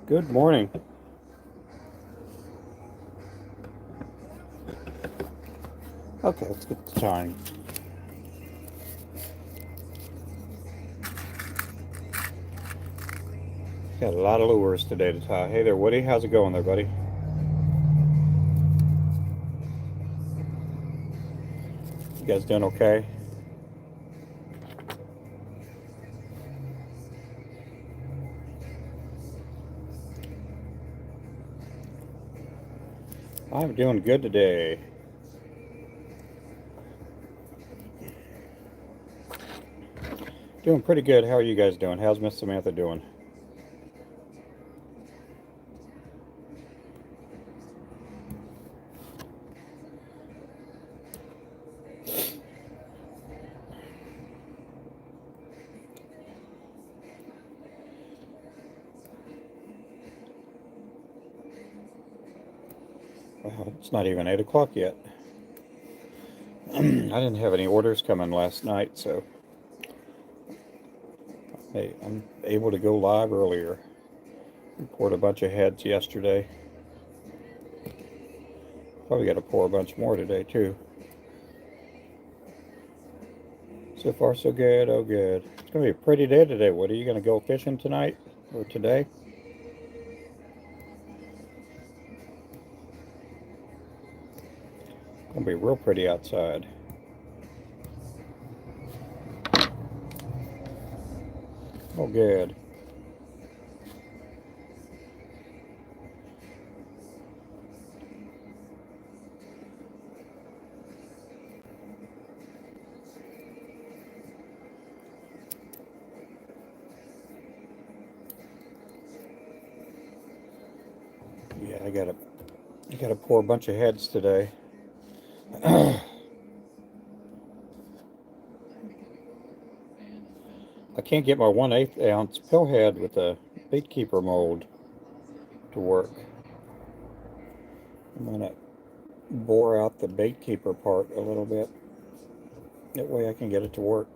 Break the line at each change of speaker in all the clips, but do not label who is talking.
Good morning. Okay, let's get the time. Got a lot of lures today to tie. Hey there, Woody. How's it going there, buddy? You guys doing okay? I'm doing good today. Doing pretty good. How are you guys doing? How's Miss Samantha doing? Well, it's not even 8 o'clock yet. I didn't have any orders coming last night, so hey, I'm able to go live earlier. We poured a bunch of heads yesterday. Probably got to pour a bunch more today, too. So far, so good. Oh, good. It's going to be a pretty day today. What are you going to go fishing tonight or today? It's going to be real pretty outside. Oh, good. Yeah, I gotta pour a bunch of heads today. I can't get my 1/8 ounce pill head with a bait keeper mold to work. I'm gonna bore out the bait keeper part a little bit. That way I can get it to work.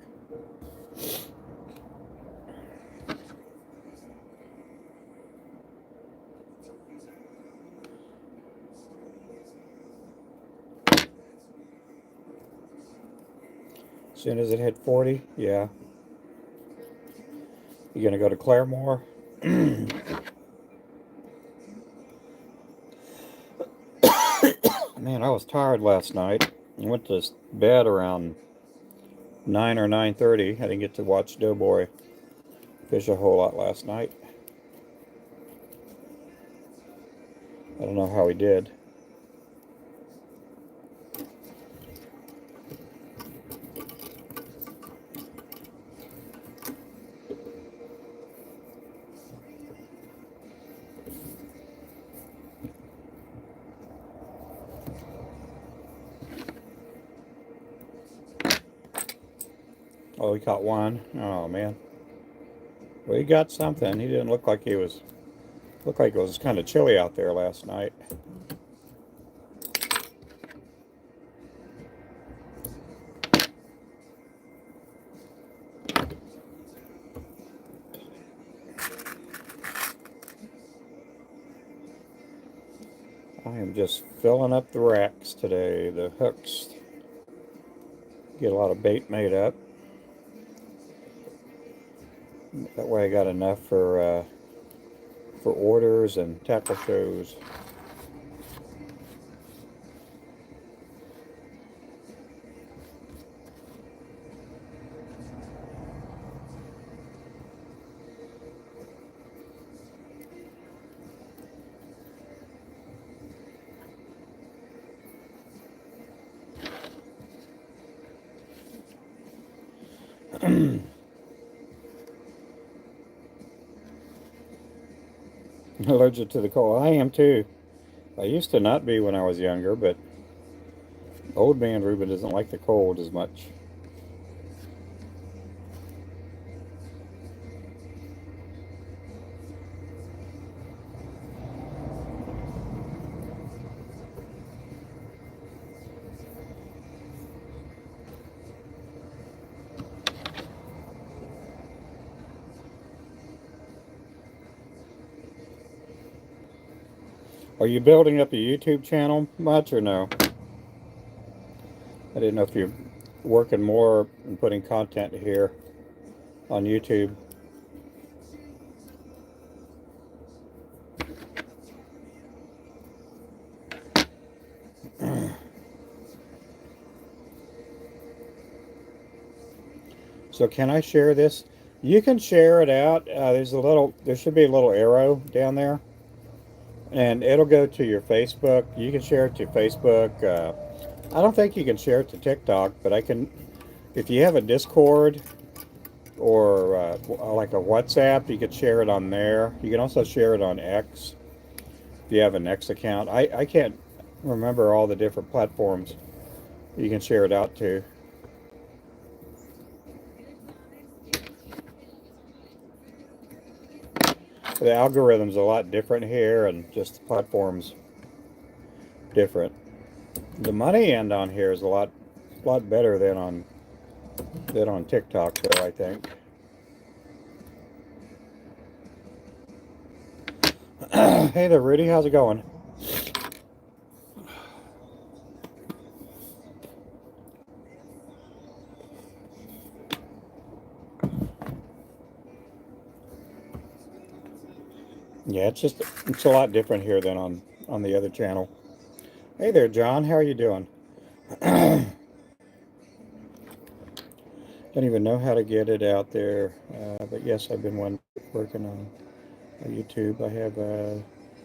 As soon as it hit 40, yeah. You gonna go to Claremore? Man, I was tired last night. I went to bed around 9 or 9:30. I didn't get to watch Doughboy fish a whole lot last night. I don't know how he did. Oh, he caught one. Oh man. Well, he got something. He didn't look like he was. Looked like it was kind of chilly out there last night. I am just filling up the racks today. The hooks. Get a lot of bait made up. That way I got enough for orders and tackle shows. Allergic to the cold. I am too. I used to not be when I was younger, but old man Ruben doesn't like the cold as much. Are you building up a YouTube channel much or no? I didn't know if you're working more and putting content here on YouTube. So can I share this? You can share it out. There should be a little arrow down there, and it'll go to your Facebook. You can share it to Facebook. I don't think you can share it to TikTok, but I can. If you have a Discord or like a WhatsApp, you could share it on there. You can also share it on X if you have an X account. I can't remember all the different platforms you can share it out to. The algorithm's a lot different here, and just the platform's different. The money end on here is a lot better than on TikTok, though, I think. Hey there, Rudy. How's it going? Yeah, it's a lot different here than on the other channel. Hey there, John. How are you doing? Don't even know how to get it out there, but yes, I've been working on YouTube. I have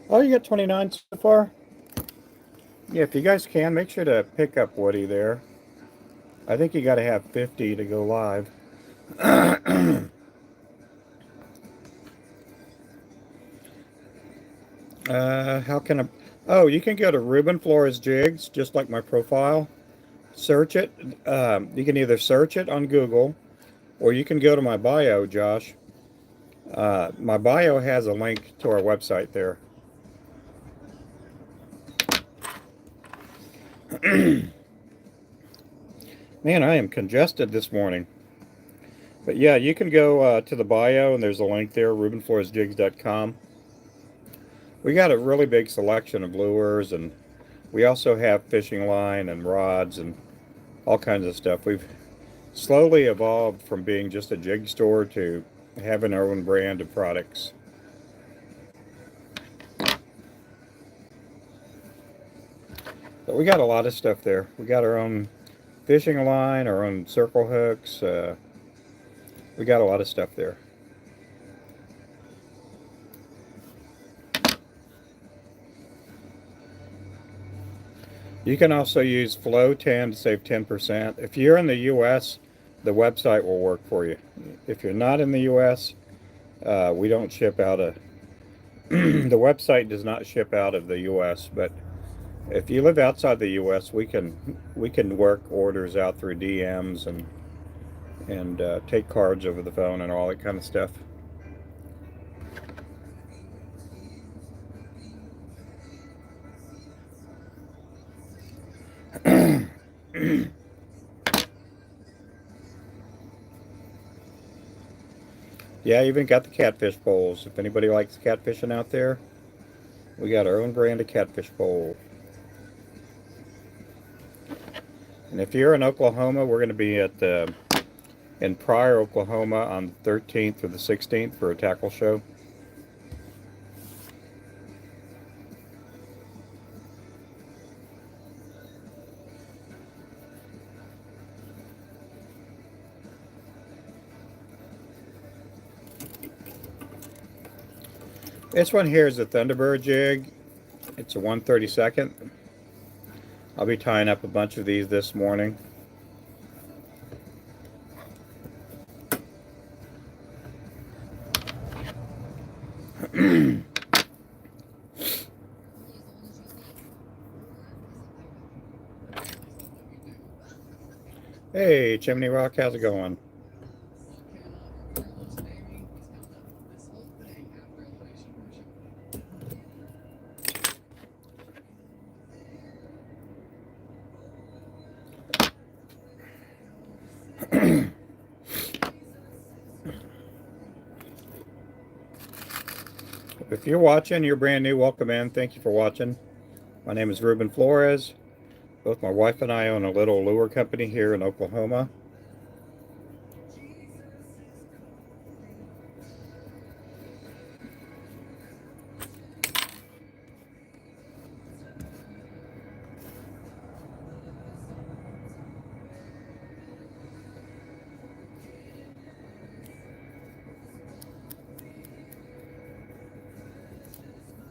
oh, you got 29 so far? Yeah, if you guys can, make sure to pick up Woody there. I think you got to have 50 to go live. How can I? Oh, you can go to Ruben Flores Jigs, just like my profile. Search it. You can either search it on Google, or you can go to my bio, Josh. My bio has a link to our website there. Man, I am congested this morning. But yeah, you can go to the bio, and there's a link there, rubenfloresjigs.com. We got a really big selection of lures, and we also have fishing line and rods and all kinds of stuff. We've slowly evolved from being just a jig store to having our own brand of products. But we got a lot of stuff there. We got our own fishing line, our own circle hooks. We got a lot of stuff there. You can also use Flow 10 to save 10%. If you're in the U.S., the website will work for you. If you're not in the U.S., we don't ship out of the website does not ship out of the U.S. But if you live outside the U.S., we can work orders out through DMs and take cards over the phone and all that kind of stuff. Yeah, I even got the catfish bowls. If anybody likes catfishing out there, we got our own brand of catfish bowl. And if you're in Oklahoma, we're going to be in Pryor, Oklahoma on the 13th or the 16th for a tackle show. This one here is a Thunderbird jig. It's a 1/32. I'll be tying up a bunch of these this morning. Hey, Chimney Rock, how's it going? If you're watching, you're brand new, welcome in. Thank you for watching. My name is Ruben Flores. Both my wife and I own a little lure company here in Oklahoma.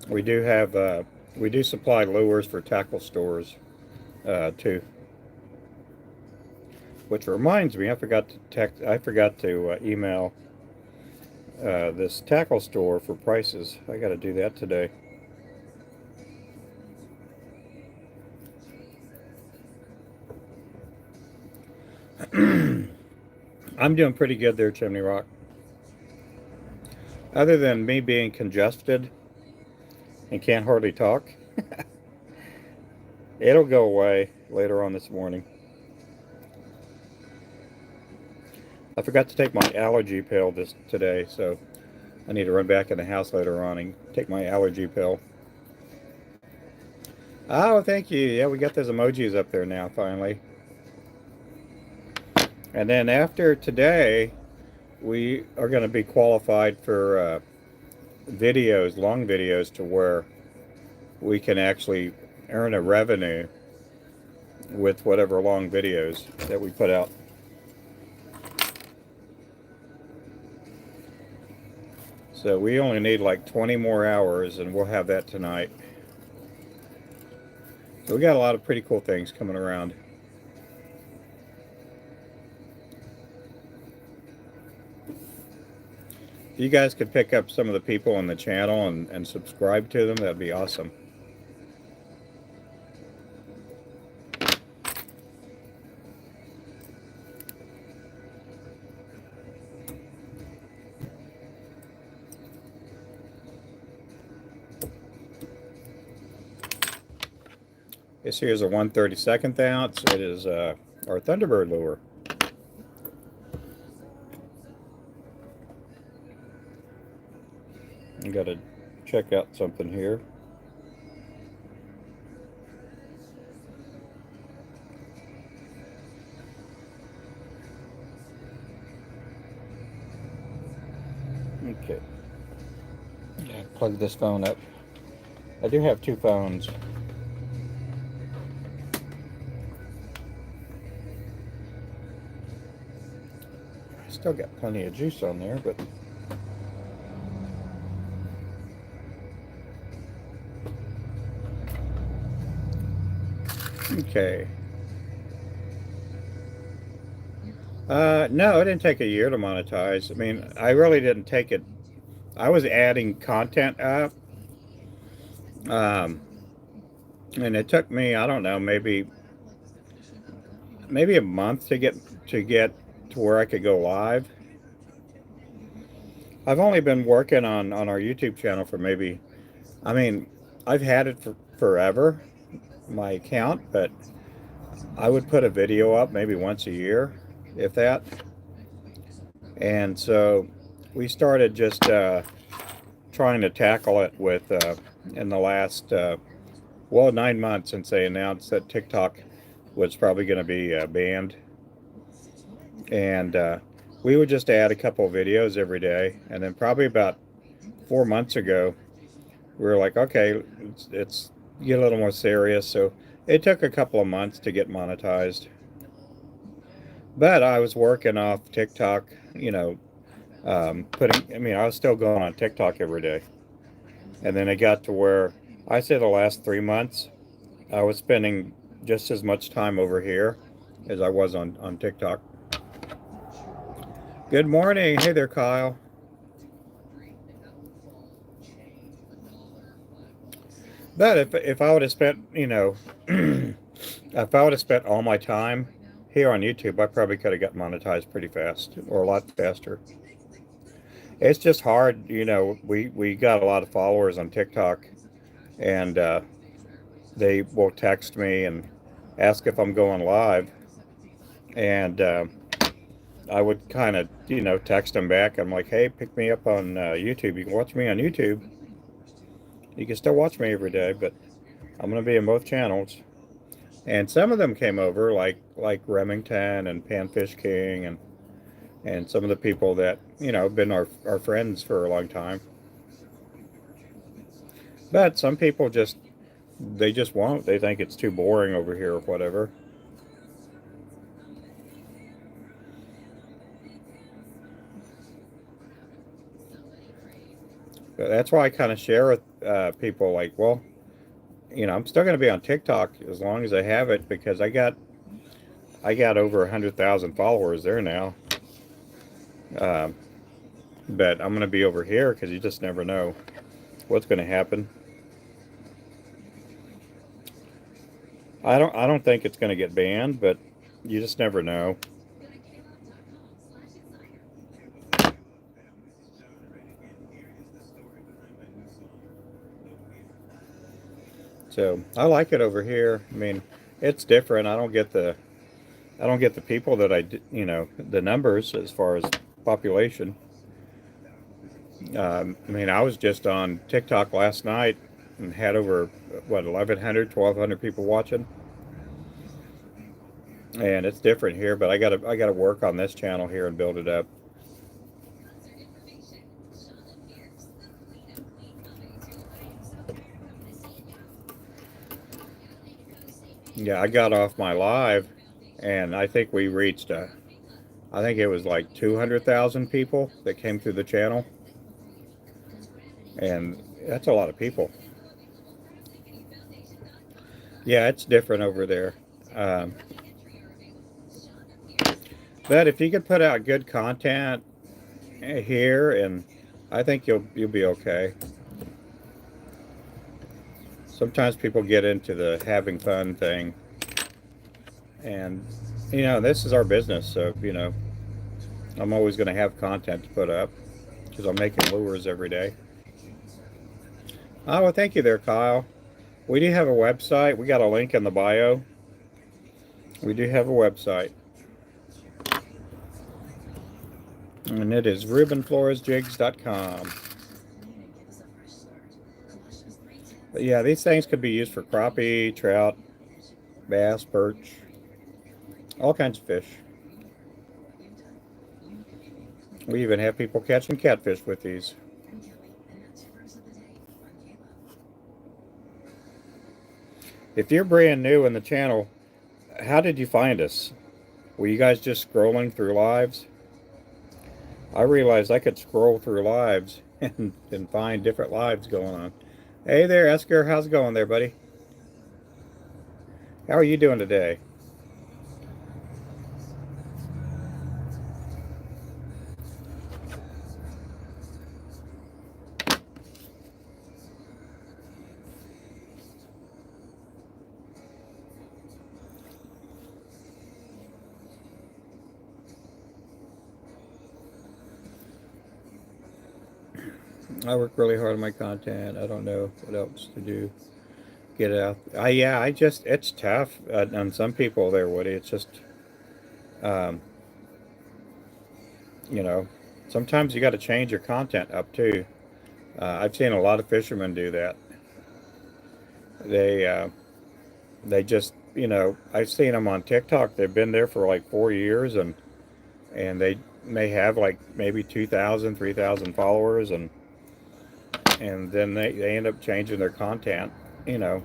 We do have, we do supply lures for tackle stores too. Which reminds me, I forgot to email this tackle store for prices. I got to do that today. I'm doing pretty good there, Chimney Rock. Other than me being congested and can't hardly talk, it'll go away later on this morning. I forgot to take my allergy pill today, so I need to run back in the house later on and take my allergy pill. Oh, thank you. Yeah, we got those emojis up there now, finally. And then after today, we are going to be qualified for videos, long videos, to where we can actually earn a revenue with whatever long videos that we put out. So we only need like 20 more hours and we'll have that tonight. So we got a lot of pretty cool things coming around. If you guys could pick up some of the people on the channel and subscribe to them, that'd be awesome. This here is a 1/32 ounce. It is our Thunderbird lure. I gotta check out something here. Okay. Yeah, plug this phone up. I do have two phones. Still got plenty of juice on there, but okay. No, it didn't take a year to monetize. I mean, I really didn't take it. I was adding content up, and it took me, I don't know, maybe a month to get to where I could go live. I've only been working on our YouTube channel for maybe, I mean, I've had it for forever, my account, but I would put a video up maybe once a year, if that. And so we started just trying to tackle it with in the last 9 months since they announced that TikTok was probably going to be banned. And we would just add a couple of videos every day, and then probably about 4 months ago we were like, okay, it's get a little more serious. So it took a couple of months to get monetized, but I was working off TikTok, you know, I mean, I was still going on TikTok every day. And then it got to where I say the last 3 months I was spending just as much time over here as I was on TikTok. Good morning. Hey there, Kyle. But if I would have spent, you know, if I would have spent all my time here on YouTube, I probably could have got monetized pretty fast or a lot faster. It's just hard, you know. We got a lot of followers on TikTok, and they will text me and ask if I'm going live, and I would kind of, you know, text them back. I'm like, hey, pick me up on YouTube. You can watch me on YouTube. You can still watch me every day, but I'm going to be in both channels. And some of them came over, like Remington and Panfish King, and some of the people that, you know, have been our friends for a long time. But some people just, they just won't. They think it's too boring over here or whatever. But that's why I kind of share with people like, well, you know, I'm still going to be on TikTok as long as I have it, because I got over 100,000 followers there now. Uh, but I'm going to be over here because you just never know what's going to happen. I don't think it's going to get banned, but you just never know. So I like it over here. I mean, it's different. I don't get the people that you know, the numbers as far as population. I mean, I was just on TikTok last night and had over, what, 1,100, 1,200 people watching, and it's different here. But I gotta work on this channel here and build it up. Yeah, I got off my live, and I think we reached I think it was like 200,000 people that came through the channel, and that's a lot of people. Yeah, it's different over there. Um, but if you could put out good content here, and I think you'll be okay. Sometimes people get into the having fun thing, and you know, this is our business, so you know, I'm always going to have content to put up because I'm making lures every day. Oh, well, thank you there, Kyle. We do have a website. We got a link in the bio. We do have a website, and it is rubenfloresjigs.com. But yeah, these things could be used for crappie, trout, bass, perch, all kinds of fish. We even have people catching catfish with these. If you're brand new in the channel, how did you find us? Were you guys just scrolling through lives? I realized I could scroll through lives and find different lives going on. Hey there, Esker. How's it going there, buddy? How are you doing today? I work really hard on my content. I don't know what else to do. Get it out. Yeah, it's tough on some people there, Woody. It's just, um, you know, sometimes you got to change your content up too. I've seen a lot of fishermen do that. They, uh, they just, you know, I've seen them on TikTok. They've been there for like 4 years, and they may have like maybe 2,000, 3,000 followers, and then they end up changing their content, you know.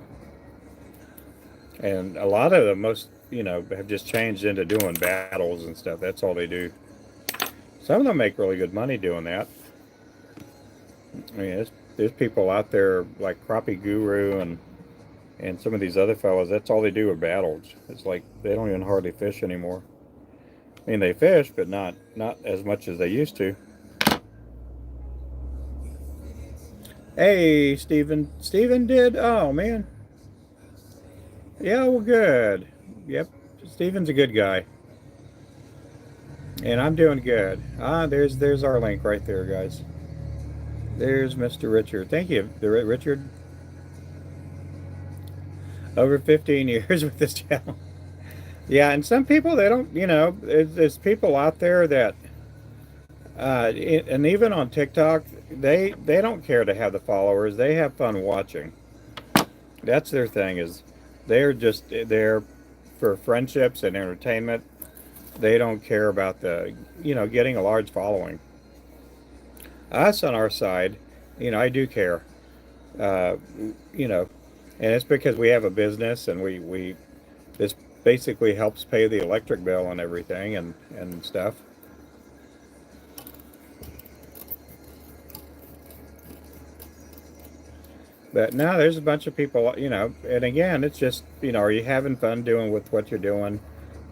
And a lot of them, most, you know, have just changed into doing battles and stuff. That's all they do. Some of them make really good money doing that. I mean, there's people out there like Crappie Guru and some of these other fellows. That's all they do are battles. It's like they don't even hardly fish anymore. I mean, they fish, but not as much as they used to. Hey, Stephen. Stephen did? Oh, man. Yeah, well, good. Yep. Stephen's a good guy. And I'm doing good. There's our link right there, guys. There's Mr. Richard. Thank you, Richard. Over 15 years with this channel. Yeah, and some people they don't, there's people out there that, and even on TikTok, they don't care to have the followers. They have fun watching. That's their thing. Is they're just there for friendships and entertainment. They don't care about getting a large following. Us on our side, I do care. Uh, you know, and it's because we have a business and we this basically helps pay the electric bill and everything and stuff. But now there's a bunch of people, and again, it's just, are you having fun doing with what you're doing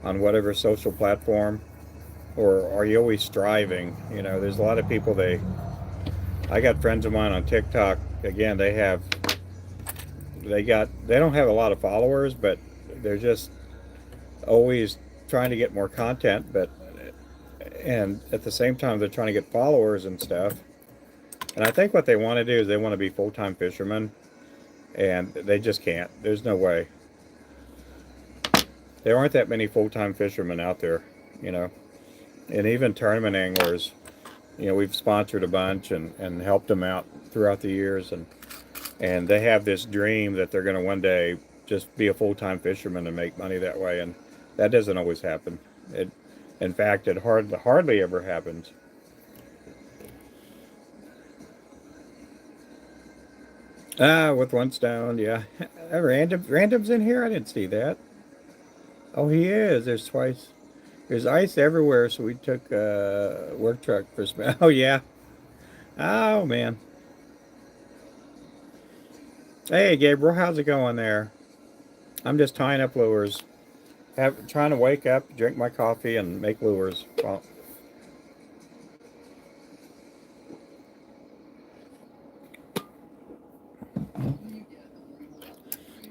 on whatever social platform, or are you always striving? There's a lot of people I got friends of mine on TikTok. Again, they don't have a lot of followers, but they're just always trying to get more content, and at the same time they're trying to get followers and stuff. And I think what they want to do is they want to be full-time fishermen, and they just can't. There's no way. There aren't that many full-time fishermen out there, you know. And even tournament anglers, we've sponsored a bunch and helped them out throughout the years, and they have this dream that they're going to one day just be a full-time fisherman and make money that way, and that doesn't always happen. In fact, it hardly ever happens. With one stone, yeah. Random's in here. I didn't see that. Oh, he is. There's twice. There's ice everywhere, so we took a work truck for smell. Oh yeah. Oh man. Hey Gabriel, how's it going there? I'm just tying up lures. Trying to wake up, drink my coffee, and make lures. Well,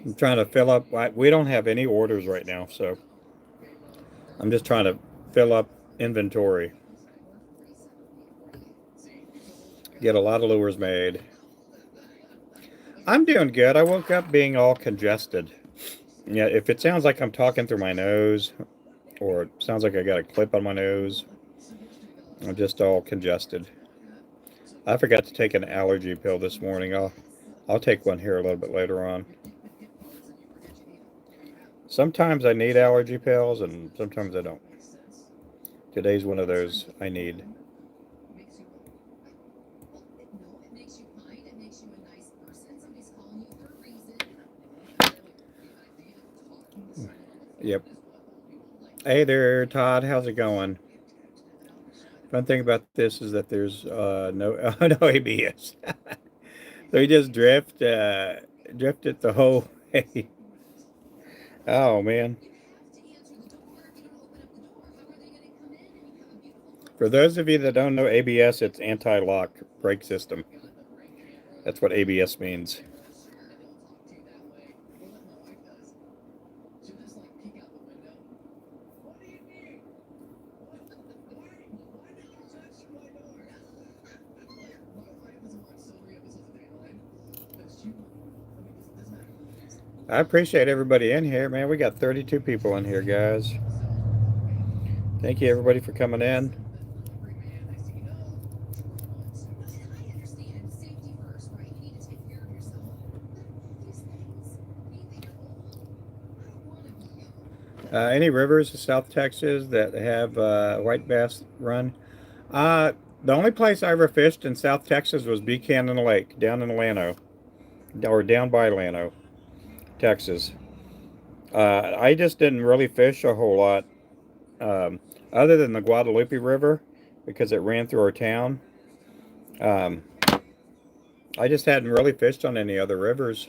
I'm trying to fill up. We don't have any orders right now, so I'm just trying to fill up inventory. Get a lot of lures made. I'm doing good. I woke up being all congested. Yeah, if it sounds like I'm talking through my nose, or it sounds like I got a clip on my nose, I'm just all congested. I forgot to take an allergy pill this morning. I'll take one here a little bit later on. Sometimes I need allergy pills, and sometimes I don't. Today's one of those I need. Yep. Hey there, Todd. How's it going? Fun thing about this is that there's no ABS. So we just drifted the whole way. Oh man. For those of you that don't know ABS, it's anti-lock brake system. That's what ABS means. I appreciate everybody in here, man. We got 32 people in here, guys. Thank you, everybody, for coming in. Any rivers in South Texas that have white bass run? Uh, the only place I ever fished in South Texas was Buchanan Lake, down in Llano, or down by Llano, Texas. I just didn't really fish a whole lot, other than the Guadalupe River, because it ran through our town. Um, I just hadn't really fished on any other rivers.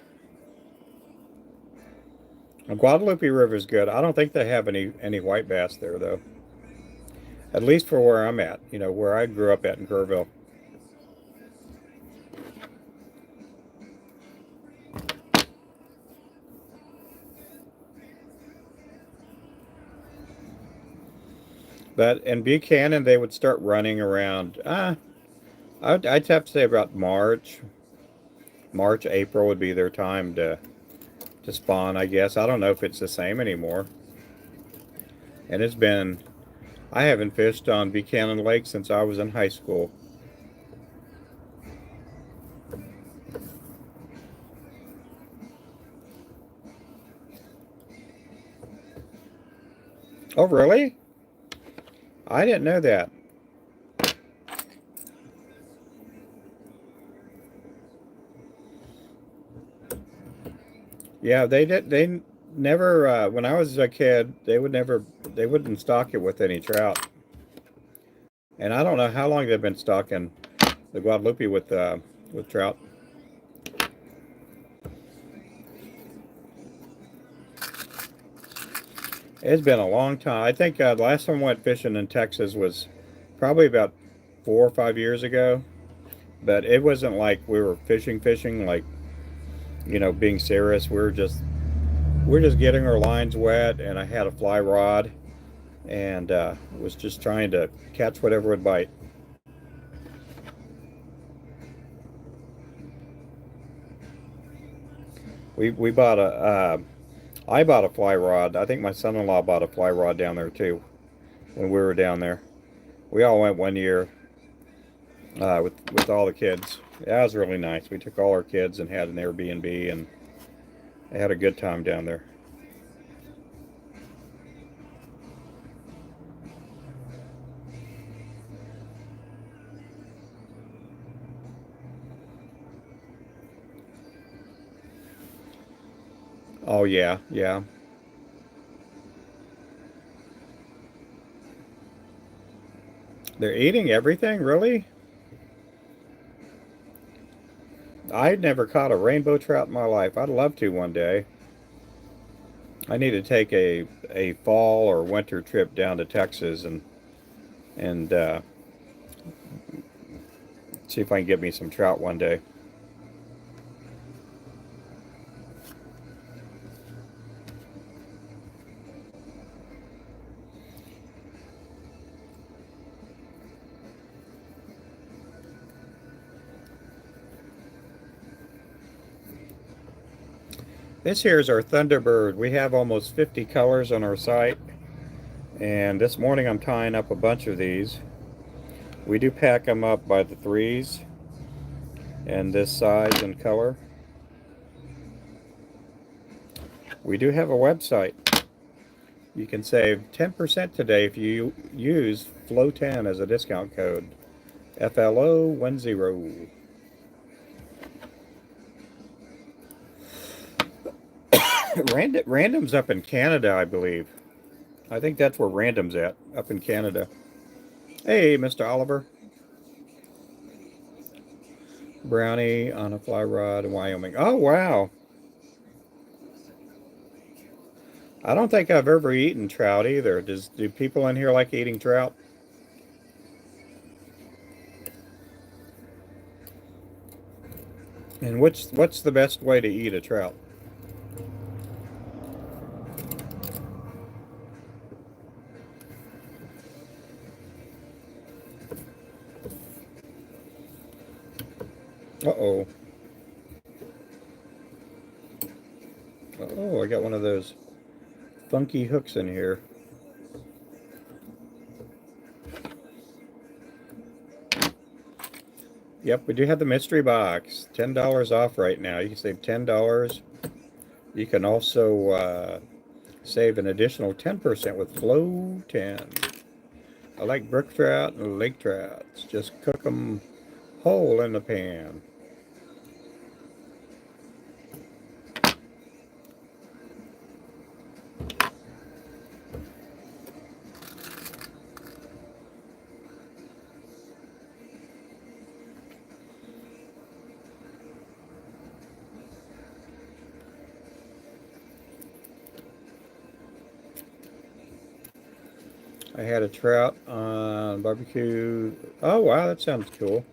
The Guadalupe River is good. I don't think they have any white bass there though. At least for where I'm at, where I grew up at in Kerrville. But in Buchanan, they would start running around. I'd have to say about March, April would be their time to spawn. I guess I don't know if it's the same anymore. And it's been I haven't fished on Buchanan Lake since I was in high school. Oh, really? I didn't know that. Yeah, they did. They never. When I was a kid, they would never. They wouldn't stock it with any trout. And I don't know how long they've been stocking the Guadalupe with trout. It's been a long time. I think the last time I went fishing in Texas was probably about 4 or 5 years ago. But it wasn't like we were fishing like being serious. We're just getting our lines wet, and I had a fly rod and was just trying to catch whatever would bite. We bought a I bought a fly rod. I think my son-in-law bought a fly rod down there too when we were down there. We all went one year with all the kids. That was really nice. We took all our kids and had an Airbnb and had a good time down there. Oh yeah, yeah. They're eating everything, really? I'd never caught a rainbow trout in my life. I'd love to one day. I need to take a fall or winter trip down to Texas and see if I can get me some trout one day. This here is our Thunderbird. We have almost 50 colors on our site, and this morning I'm tying up a bunch of these. We do pack them up by the threes and this size and color. We do have a website. You can save 10% today if you use FLO10 as a discount code. FLO10. Random's up in Canada, I believe. I think that's where Random's at, up in Canada. Hey, Mr. Oliver. Brownie on a fly rod in Wyoming. Oh, wow. I don't think I've ever eaten trout either. Do people in here like eating trout? And what's the best way to eat a trout? Uh-oh. Oh, I got one of those funky hooks in here. Yep, we do have the mystery box. $10 off right now. You can save $10. You can also save an additional 10% with Flow 10. I like brook trout and lake trouts. Just cook them whole in the pan. I had a trout on barbecue. Oh, wow, that sounds cool.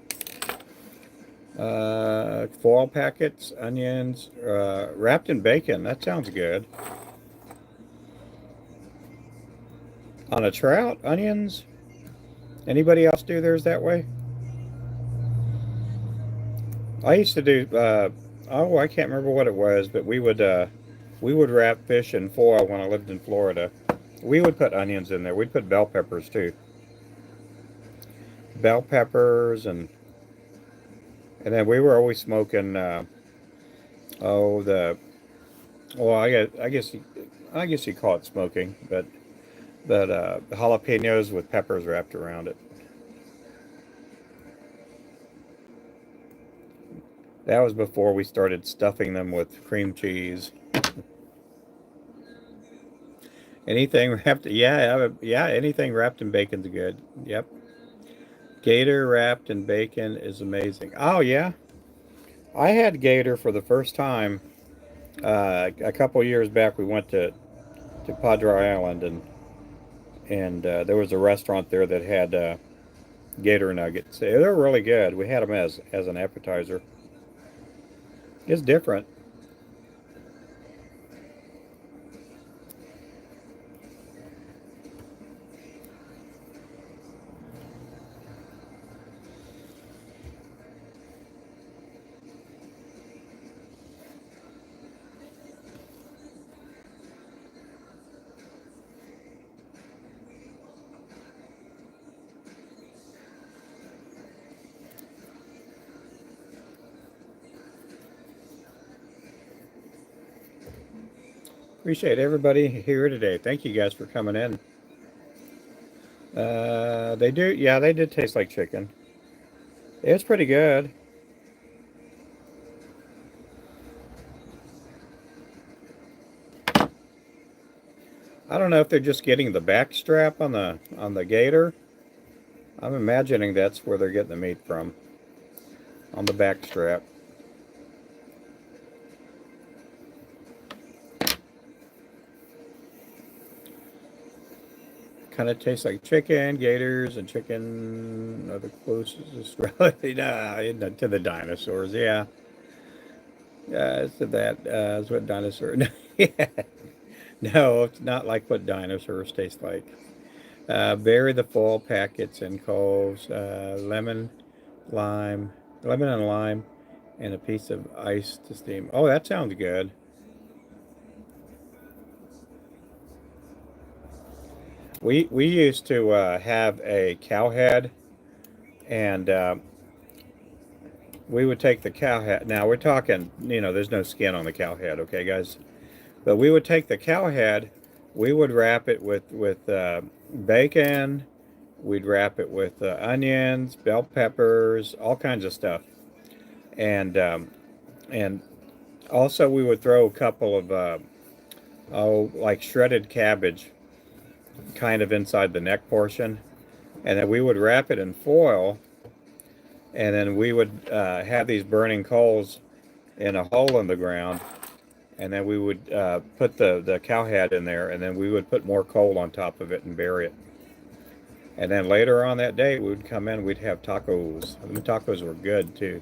Foil packets, onions, wrapped in bacon. That sounds good. On a trout, onions. Anybody else do theirs that way? I used to do. Oh, I can't remember what it was, but we would wrap fish in foil when I lived in Florida. We would put onions in there. We'd put bell peppers too. Bell peppers and then we were always smoking. Oh, the well, I guess you call it smoking, but jalapenos with peppers wrapped around it. That was before we started stuffing them with cream cheese. Anything wrapped, yeah, anything wrapped in bacon's good. Yep. Gator wrapped in bacon is amazing. Oh, yeah. I had gator for the first time a couple years back. We went to Padre Island and there was a restaurant there that had gator nuggets. They're really good. We had them as an appetizer. It's different. Appreciate everybody here today. Thank you guys for coming in. They do, yeah, they did taste like chicken. It's pretty good. I don't know if they're just getting the back strap on the gator. I'm imagining that's where they're getting the meat from, on the back strap. Kind of tastes like chicken, gators, and chicken are the closest relative to the dinosaurs. Yeah, yeah, it's that. It's what dinosaur. Yeah. No, it's not like what dinosaurs taste like. Bury the full packets in coals, lime, lemon and lime, and a piece of ice to steam. Oh, that sounds good. We used to have a cow head, and we would take the cow head. Now we're talking, there's no skin on the cow head, okay, guys? But we would take the cow head, we would wrap it with bacon, we'd wrap it with onions, bell peppers, all kinds of stuff, and also we would throw a couple of like shredded cabbage, kind of inside the neck portion, and then we would wrap it in foil, and then we would have these burning coals in a hole in the ground, and then we would put the cow head in there, and then we would put more coal on top of it and bury it. And then later on that day, we would come in, we'd have tacos. The tacos were good too.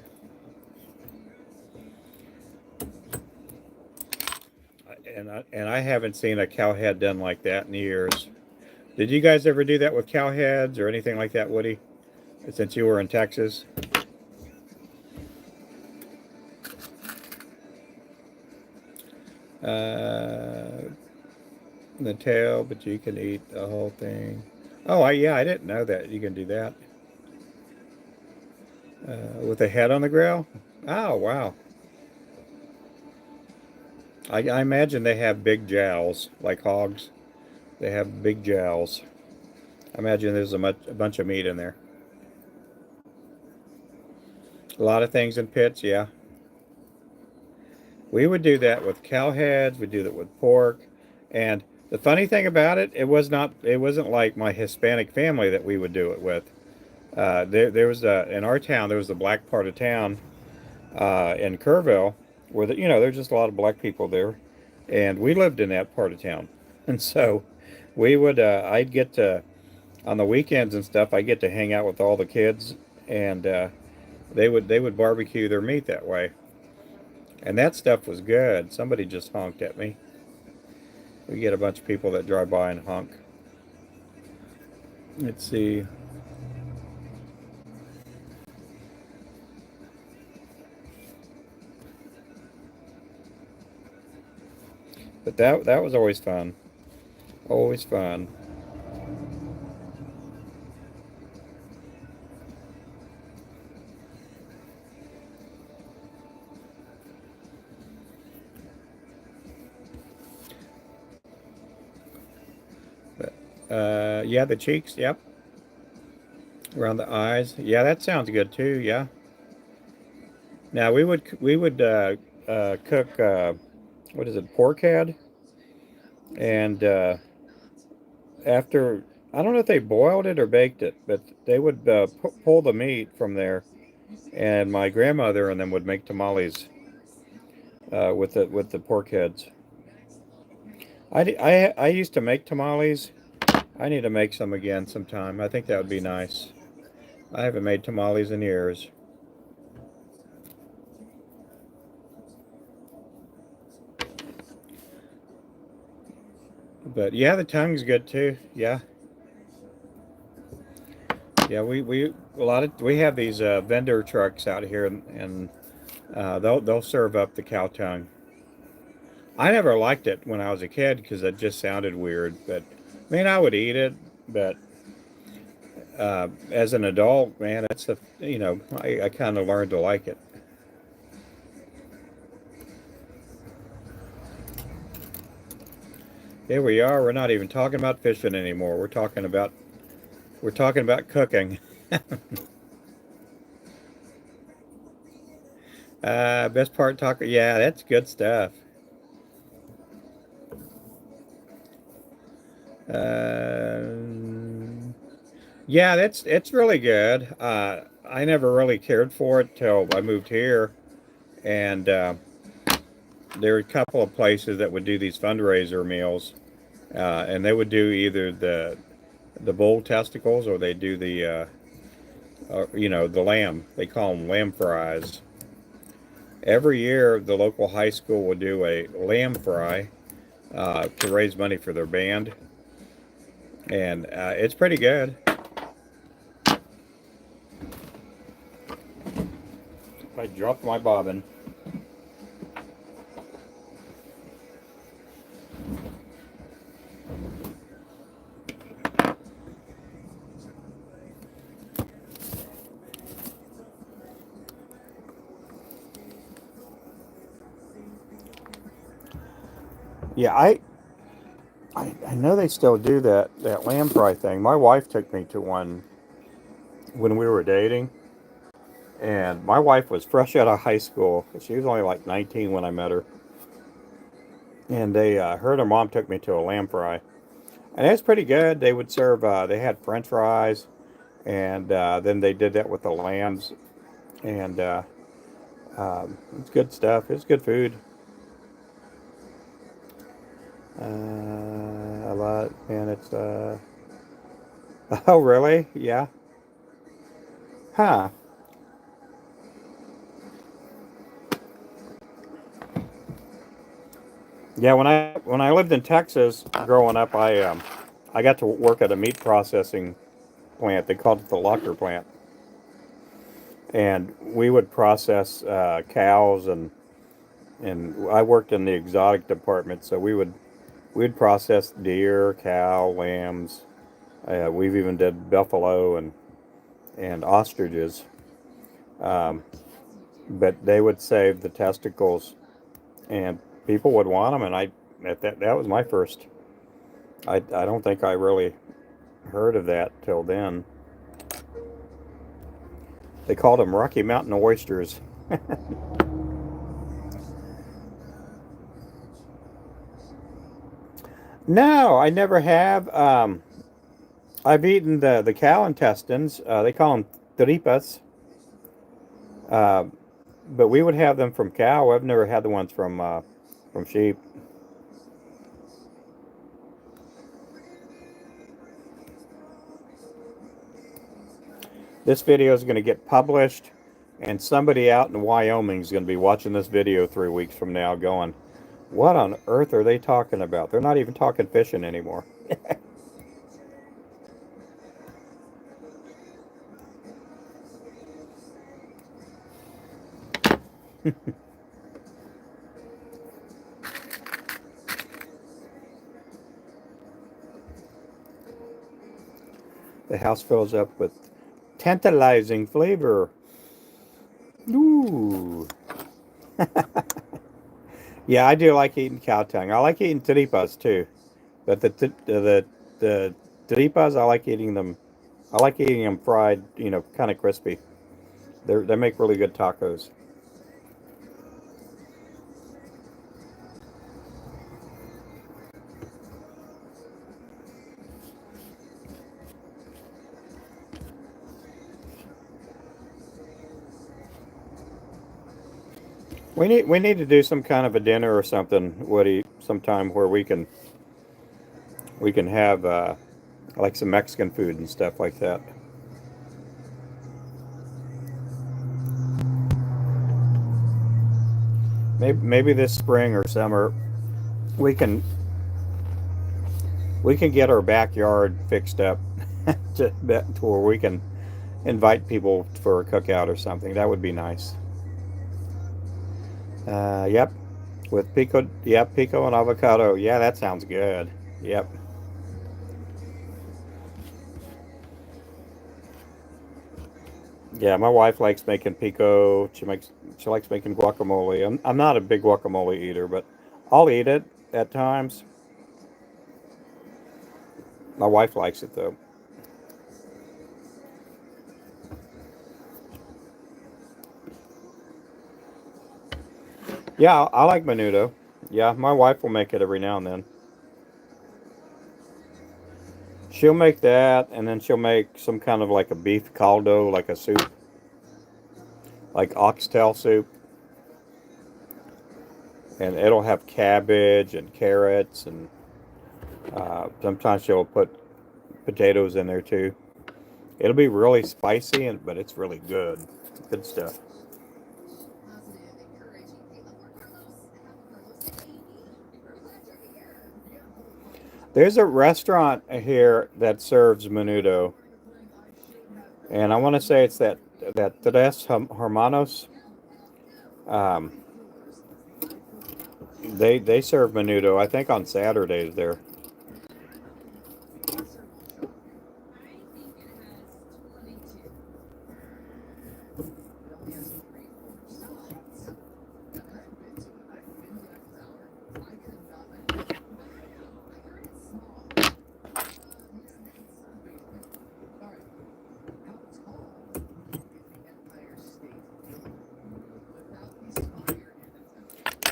And I haven't seen a cow head done like that in years. Did you guys ever do that with cow heads or anything like that, Woody? Since you were in Texas? The tail, but you can eat the whole thing. Oh, yeah, I didn't know that. You can do that. With the head on the grill? Oh, wow. I imagine they have big jowls, like hogs. They have big jowls. I imagine there's a bunch of meat in there. A lot of things in pits, yeah. We would do that with cow heads. We do that with pork. And the funny thing about it, it wasn't like my Hispanic family that we would do it with. There was in our town, there was a black part of town in Kerrville where there's just a lot of black people there, and we lived in that part of town, and so we would I'd get to on the weekends and stuff. I get to hang out with all the kids, and they would barbecue their meat that way, and that stuff was good. Somebody just honked at me. We get a bunch of people that drive by and honk. Let's see. But that was always fun. Always fun. But yeah, the cheeks. Yep. Around the eyes. Yeah, that sounds good too. Yeah. Now we would cook what is it, pork head, and after I don't know if they boiled it or baked it, but they would pull the meat from there, and my grandmother and them would make tamales with the pork heads. I used to make tamales. I need to make some again sometime. I think that would be nice. I haven't made tamales in years. But yeah, the tongue's good too. Yeah, yeah. We a lot of we have these vendor trucks out here, and they'll serve up the cow tongue. I never liked it when I was a kid because it just sounded weird. But I mean, I would eat it. But as an adult, man, that's the I kind of learned to like it. Here we are. We're not even talking about fishing anymore. We're talking about cooking. Best part taco. Yeah, that's good stuff. Uh, yeah, that's it's really good. I never really cared for it till I moved here, and there were a couple of places that would do these fundraiser meals, and they would do either the bull testicles or they do the lamb. They call them lamb fries. Every year, the local high school will do a lamb fry to raise money for their band, and it's pretty good. I dropped my bobbin. Yeah, I know they still do that lamb fry thing. My wife took me to one when we were dating, and my wife was fresh out of high school. She was only like 19 when I met her, and her and her mom took me to a lamb fry, and it's pretty good. They would serve. They had French fries, and then they did that with the lambs, and it's good stuff. It's good food. A lot, and it's. Oh, really? Yeah. Huh. Yeah, when I lived in Texas growing up, I got to work at a meat processing plant. They called it the locker plant, and we would process cows and I worked in the exotic department, so we'd process deer, cow, lambs. We've even did buffalo and ostriches, um, but they would save the testicles, and people would want them, and that was my first. I don't think I really heard of that till then. They called them Rocky Mountain oysters. No, I never have. I've eaten the cow intestines. They call them tripas, uh, but we would have them from cow. I've never had the ones from sheep. This video is going to get published, and somebody out in Wyoming is going to be watching this video 3 weeks from now, going, "What on earth are they talking about? They're not even talking fishing anymore." The house fills up with tantalizing flavor. Ooh. Yeah, I do like eating cow tongue. I like eating tripas too, but the tripas I like eating them. I like eating them fried, kind of crispy. They make really good tacos. We need to do some kind of a dinner or something, Woody, sometime where we can have like some Mexican food and stuff like that. Maybe this spring or summer we can we can get our backyard fixed up to where we can invite people for a cookout or something. That would be nice. Yep, with pico. Yep, pico and avocado. Yeah, that sounds good. Yep. Yeah, my wife likes making pico. She likes making guacamole. I'm not a big guacamole eater, but I'll eat it at times. My wife likes it though. Yeah, I like menudo. Yeah, my wife will make it every now and then. She'll make that, and then she'll make some kind of like a beef caldo, like a soup, like oxtail soup, and it'll have cabbage and carrots, and sometimes she'll put potatoes in there too. It'll be really spicy, but it's really good. Good stuff. There's a restaurant here that serves menudo, and I want to say it's that Tres Hermanos. Um, they serve menudo. I think on Saturdays there.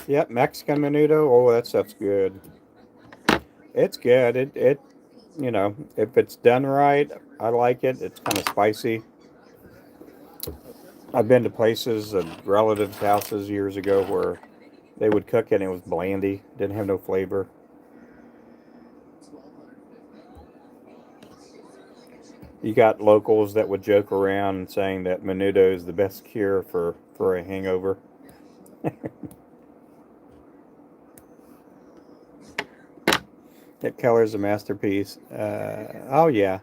Yep, Mexican menudo. Oh, that stuff's good. It's good. If it's done right, I like it. It's kind of spicy. I've been to places and relatives' houses years ago where they would cook it and it was blandy, didn't have no flavor. You got locals that would joke around saying that menudo is the best cure for a hangover. That color's a masterpiece. Oh yeah.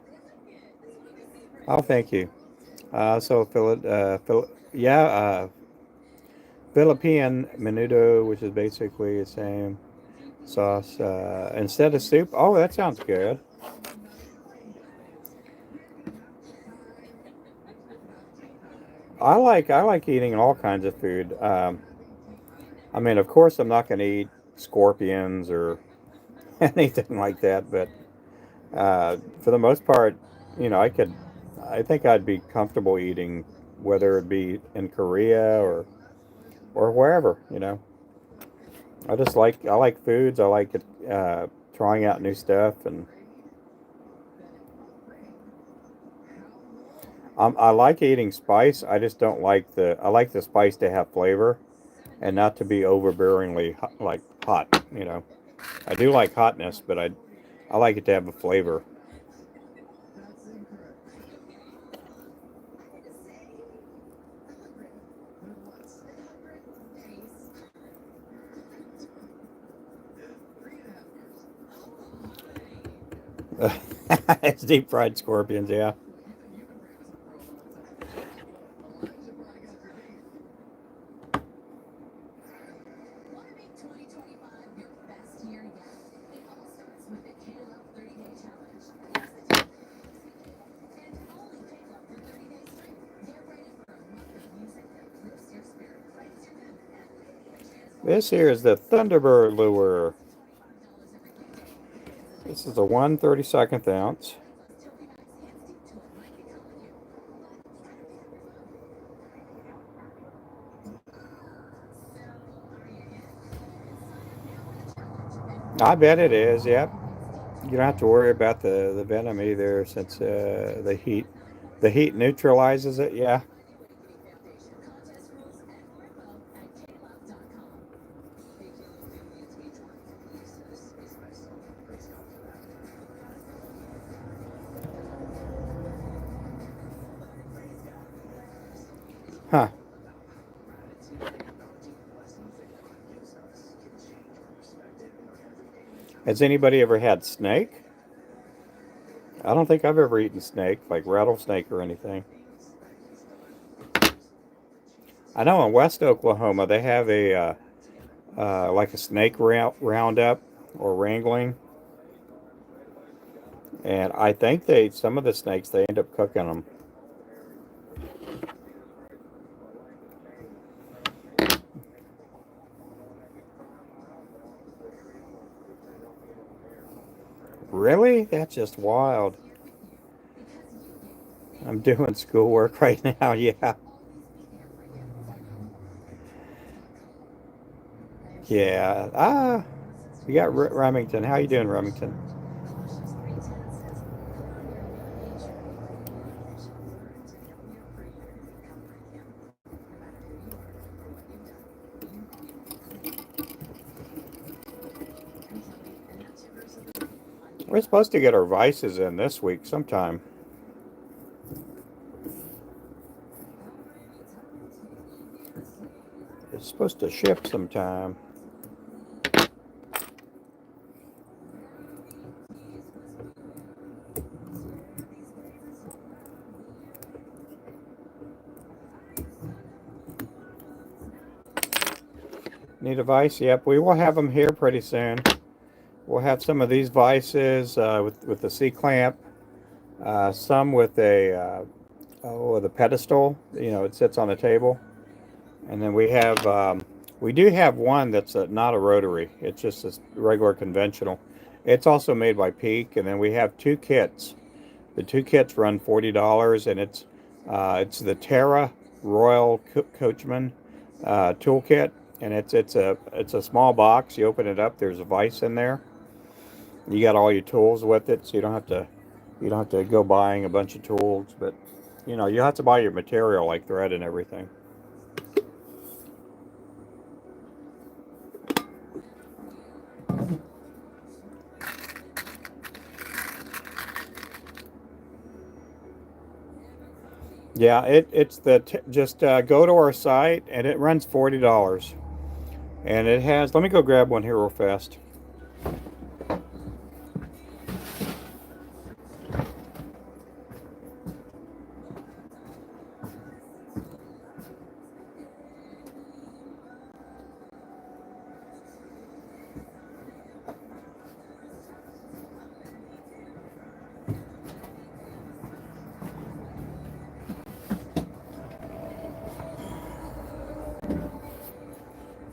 Oh, thank you. Yeah, Philippine menudo, which is basically the same sauce instead of soup. Oh, that sounds good. I like eating all kinds of food. I mean, of course, I'm not going to eat scorpions or anything like that, but for the most part, I could. I think I'd be comfortable eating, whether it be in Korea or wherever. I like foods. I like it, trying out new stuff, and I like eating spice. I just don't like the. I like the spice to have flavor and not to be overbearingly like hot. I do like hotness, but I like it to have a flavor. It's deep fried scorpions, yeah. This here is the Thunderbird lure. This is a 1/32 ounce. I bet it is, yep. You don't have to worry about the venom either since the heat neutralizes it, yeah. Huh. Has anybody ever had snake? I don't think I've ever eaten snake, like rattlesnake or anything. I know in West Oklahoma they have like a snake roundup or wrangling, and I think some of the snakes they end up cooking them. Really? That's just wild. I'm doing schoolwork right now. Yeah, yeah. We got Remington. How you doing, Remington? We're supposed to get our vices in this week sometime. It's supposed to ship sometime. Need a vice? Yep, we will have them here pretty soon. We'll have some of these vices with the C clamp, some with the pedestal. You know, it sits on the table, and then we do have one that's not a rotary. It's just a regular conventional. It's also made by Peak, and then we have two kits. The two kits run $40, and it's the Terra Royal Coachman toolkit, and it's a small box. You open it up, there's a vise in there. You got all your tools with it, so you don't have to go buying a bunch of tools, but you have to buy your material like thread and everything. Yeah, it's just go to our site and it runs $40, and it has. Let me go grab one here real fast.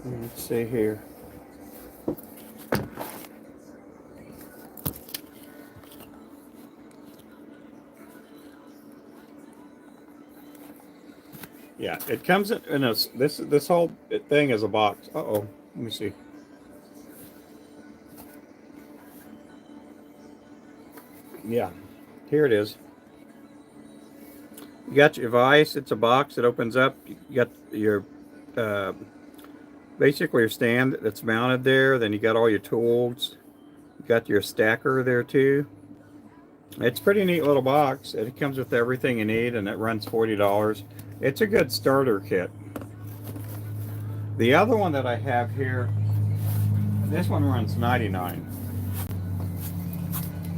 Let's see here. Yeah, it comes in a this whole thing is a box. Uh-oh. Let me see. Yeah, here it is. You got your vise. It's a box that opens up. You got your uh, basically your stand that's mounted there. Then you got all your tools. You got your stacker there too. It's a pretty neat little box. It comes with everything you need, and it runs $40. It's a good starter kit. The other one that I have here, this one runs 99,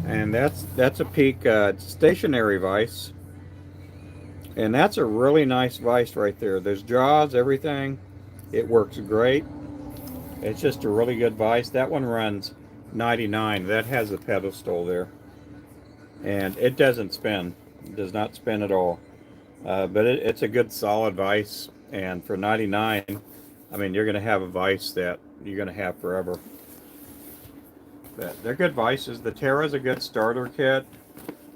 and that's a Peak stationary vise, and that's a really nice vise right there. There's jaws, everything. It works great. It's just a really good vise. That one runs 99. That has a pedestal there, and it doesn't spin. It does not spin at all. But it's a good solid vise, and for 99, I mean, you're going to have a vise that you're going to have forever. But they're good vices. The Terra's a good starter kit.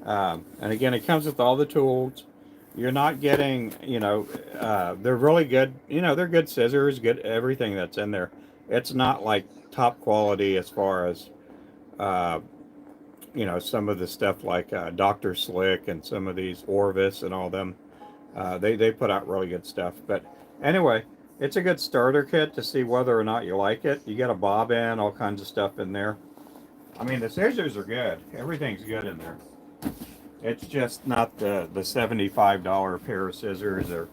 And again, it comes with all the tools. You're not getting, they're really good. They're good scissors, good everything that's in there. It's not like top quality as far as, uh, some of the stuff like Dr. Slick and some of these Orvis and all them. They put out really good stuff. But anyway, it's a good starter kit to see whether or not you like it. You got a bobbin, all kinds of stuff in there. I mean, the scissors are good. Everything's good in there. It's just not the $75 pair of scissors, or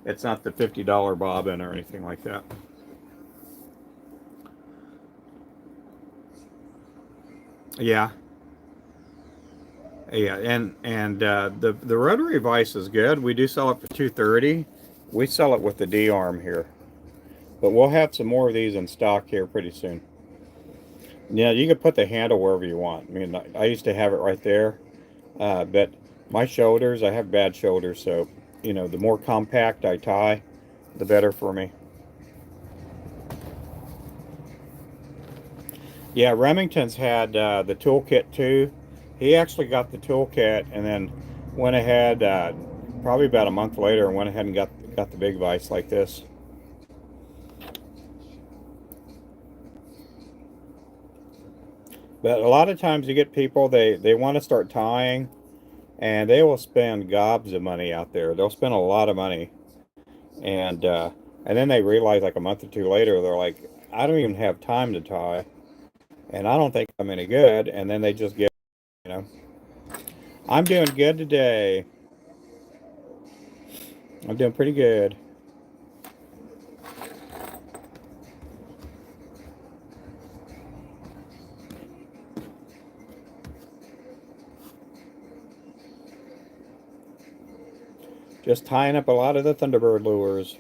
it's not the $50 bobbin or anything like that. Yeah, yeah, and the rotary vise is good. We do sell it for 230. We sell it with the D arm here, but we'll have some more of these in stock here pretty soon. Yeah, you can put the handle wherever you want. I mean, I used to have it right there, but my shoulders, I have bad shoulders, so the more compact I tie, the better for me. Yeah, Remington's had the toolkit too. He actually got the toolkit and then went ahead, probably about a month later, and went ahead and got the big vise like this. But a lot of times you get people they want to start tying, and they will spend gobs of money out there. They'll spend a lot of money, and then they realize like a month or two later they're like, I don't even have time to tie, and I don't think I'm any good. And then they just get, you know, I'm doing good today. I'm doing pretty good. Just tying up a lot of the Thunderbird lures.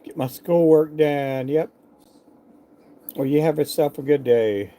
Get my schoolwork done. Yep. Well, you have yourself a good day.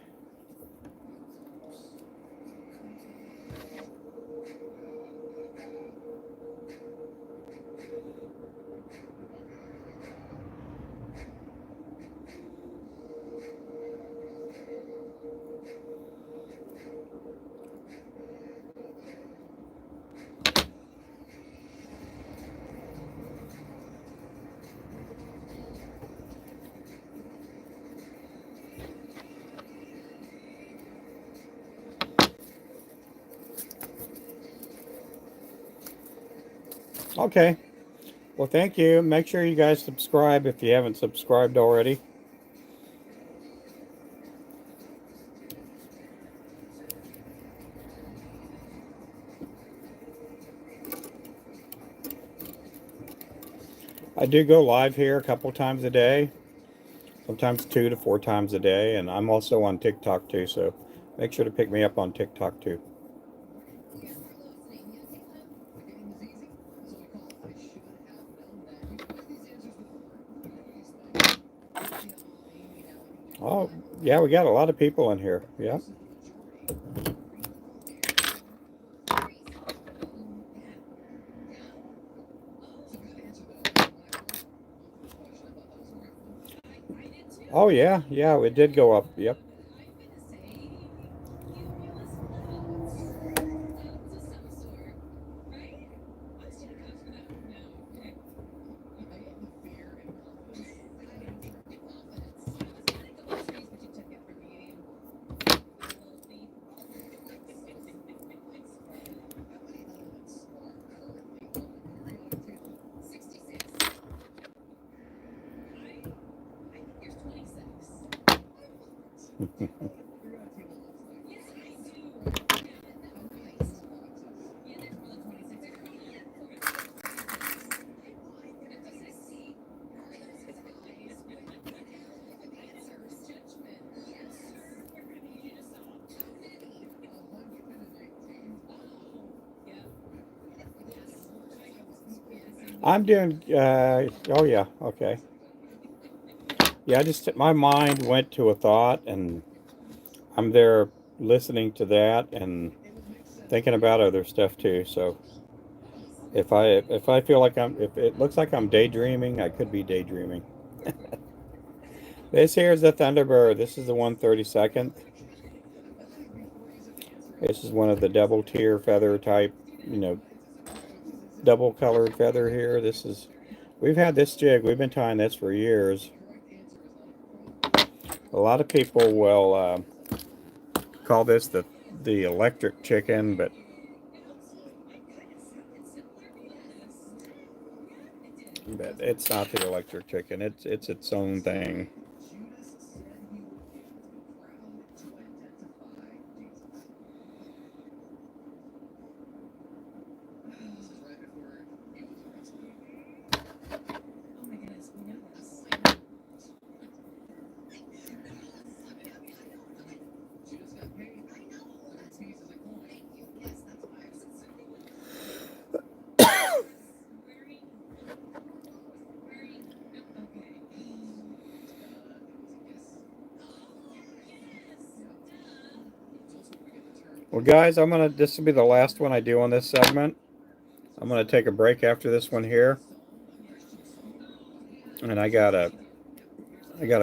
Okay. Well, thank you. Make sure you guys subscribe if you haven't subscribed already. I do go live here a couple times a day, sometimes 2 to 4 times a day, and I'm also on TikTok too, so make sure to pick me up on TikTok too. Oh, yeah, we got a lot of people in here. Yeah. Oh, yeah, yeah, it did go up. Yep. I'm doing, oh yeah, okay. Yeah, my mind went to a thought and I'm there listening to that and thinking about other stuff too. So if I feel like if it looks like I'm daydreaming, I could be daydreaming. This here is the Thunderbird. This is the 132nd. This is one of the double tier feather type, you know, double colored feather here. We've had this jig. We've been tying this for years. A lot of people will call this the electric chicken, but it's not the electric chicken. It's its own thing. Well, guys, this will be the last one I do on this segment. I'm gonna take a break after this one here, and I gotta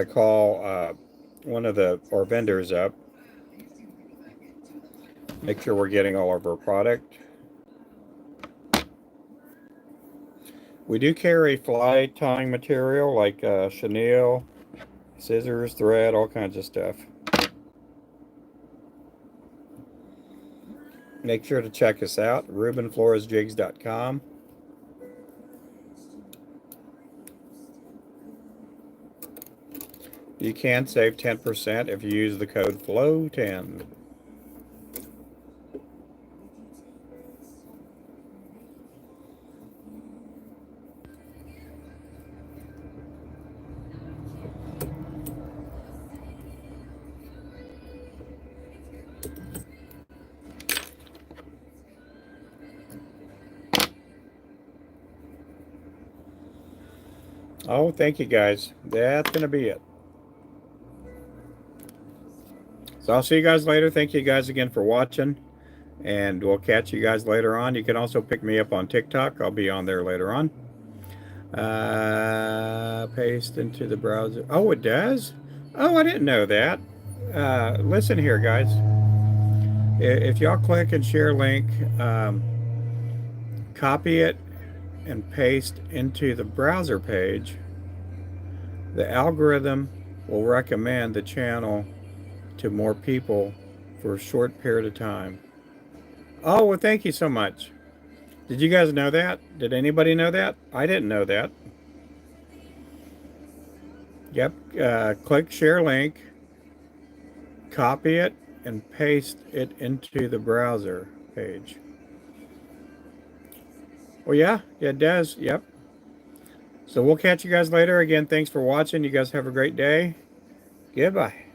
call one of our vendors up, make sure we're getting all of our product. We do carry fly tying material like chenille, scissors, thread, all kinds of stuff. Make sure to check us out, RubenFloresJigs.com. You can save 10% if you use the code FLOW10. Oh, thank you guys. That's going to be it. So I'll see you guys later. Thank you guys again for watching. And we'll catch you guys later on. You can also pick me up on TikTok. I'll be on there later on. Paste into the browser. Oh, it does? Oh, I didn't know that. Listen here, guys. If y'all click and share link, copy it and paste into the browser page, the algorithm will recommend the channel to more people for a short period of time. Oh, well, thank you so much. Did you guys know that? Did anybody know that? I didn't know that. Yep. Click share link, copy it, and paste it into the browser page. Oh, yeah, it does. Yep. So we'll catch you guys later. Again, thanks for watching. You guys have a great day. Goodbye.